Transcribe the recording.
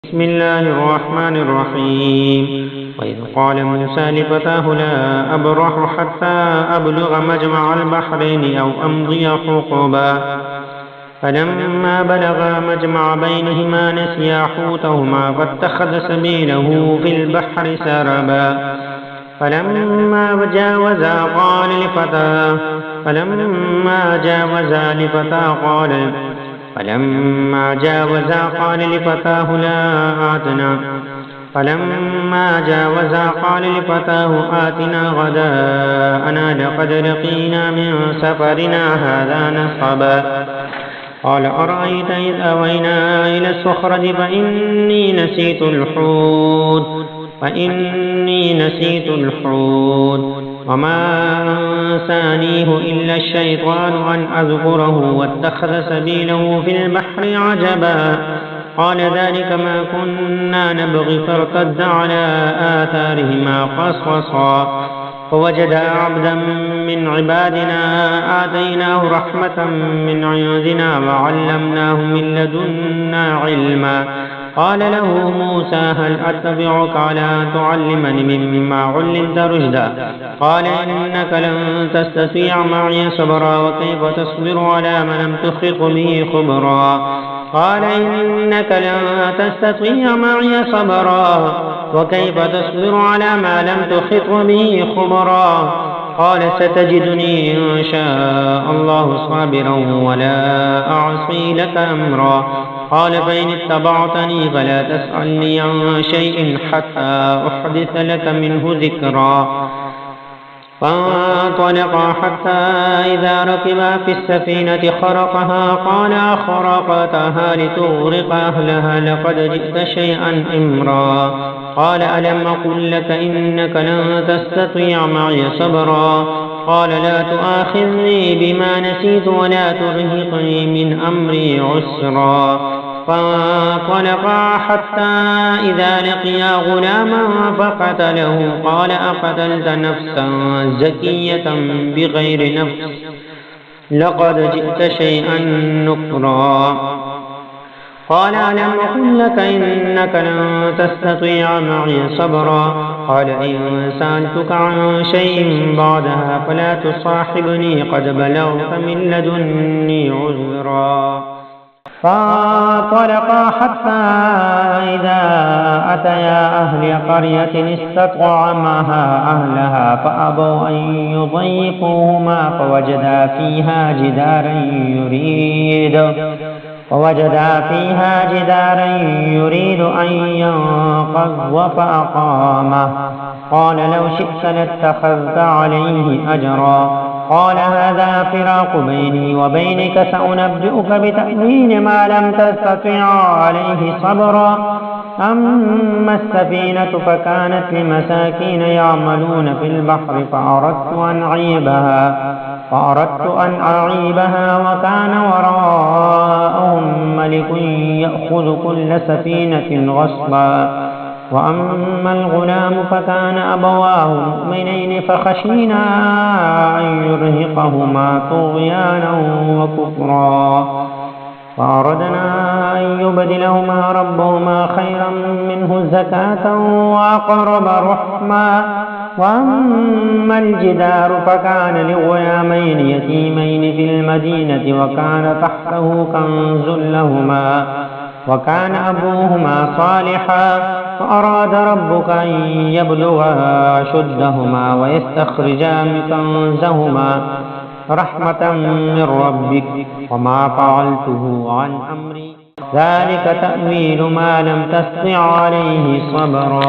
بسم الله الرحمن الرحيم. وإذ قال موسى لفتاه لا أبرح حتى أبلغ مجمع البحرين أو أمضي حقبا فلما بلغا مجمع بينهما نسيا حوتهما فاتخذ سبيله في البحر سربا فلما جاوزا قال لفتاه آتنا غداءنا لقد لقينا من سفرنا هذا نصبا قال أرأيت إذ أوينا إلى الصخرة فإني نسيت الحوت وما أنسانيه إلا الشيطان أن أذكره واتخذ سبيله في البحر عجبا قال ذلك ما كنا نبغي فارتد على آثارهما قصصا فوجدا عبدا من عبادنا آتيناه رحمة من عندنا وعلمناه من لدنا علما قال له موسى هل أتبعك على أن تعلمني مما علمت رشدا قال إنك لن تستطيع معي صبرا وكيف تصبر على ما لم تحط به خبرا قال إنك لن تستطيع معي صبرا وكيف تصبر على ما لم تحط به خبرا قال ستجدني إن شاء الله صابرا ولا أعصي لك أمرا قال فإن اتبعتني فلا تسألني عن شيء حتى أحدث لك منه ذكرا فانطلقا حتى إذا ركبا في السفينة خرقها قال أخرقتها لتغرق أهلها لقد جئت شيئا إمرا قال ألم أقل لك إنك لن تستطيع معي صبرا قال لا تؤاخذني بما نسيت ولا ترهقني من أمري عسرا فانطلقا حتى إذا لقيا غلاما فقتله قال أقتلت نفسا زكية بغير نفس لقد جئت شيئا نكرا قال ألم أقل لك إنك لن تستطيع معي صبرا قال إن سألتك عن شيء بعدها فلا تصاحبني قد بلغت من لدني عذرا فانطلقا حتى إذا أتيا أهل قرية استطعمها أهلها فأبوا أن يضيفوهما فوجدا فيها جدارا يريد أن ينقض فأقامه قال لو شئت لاتخذت عليه أجرا قال هذا فراق بيني وبينك سأنبئك بتأويل ما لم تستطع عليه صبرا أما السفينة فكانت لمساكين يعملون في البحر فأردت أن أعيبها وكان وراءهم ملك يأخذ كل سفينة غصبا وأما الغلام فكان أبواه مؤمنين فخشينا أن يرهقهما طغيانا وكفرا فأردنا أن يبدلهما ربهما خيرا منه زكاة وأقرب رحما وأما الجدار فكان لغلامين يتيمين في المدينة وكان تحته كنز لهما وكان أبوهما صالحا فأراد ربك أن يبلغا أشدهما ويستخرجا كنزهما رحمة من ربك وما فعلته عن أمري ذلك تأويل ما لم تستطع عليه صبرا.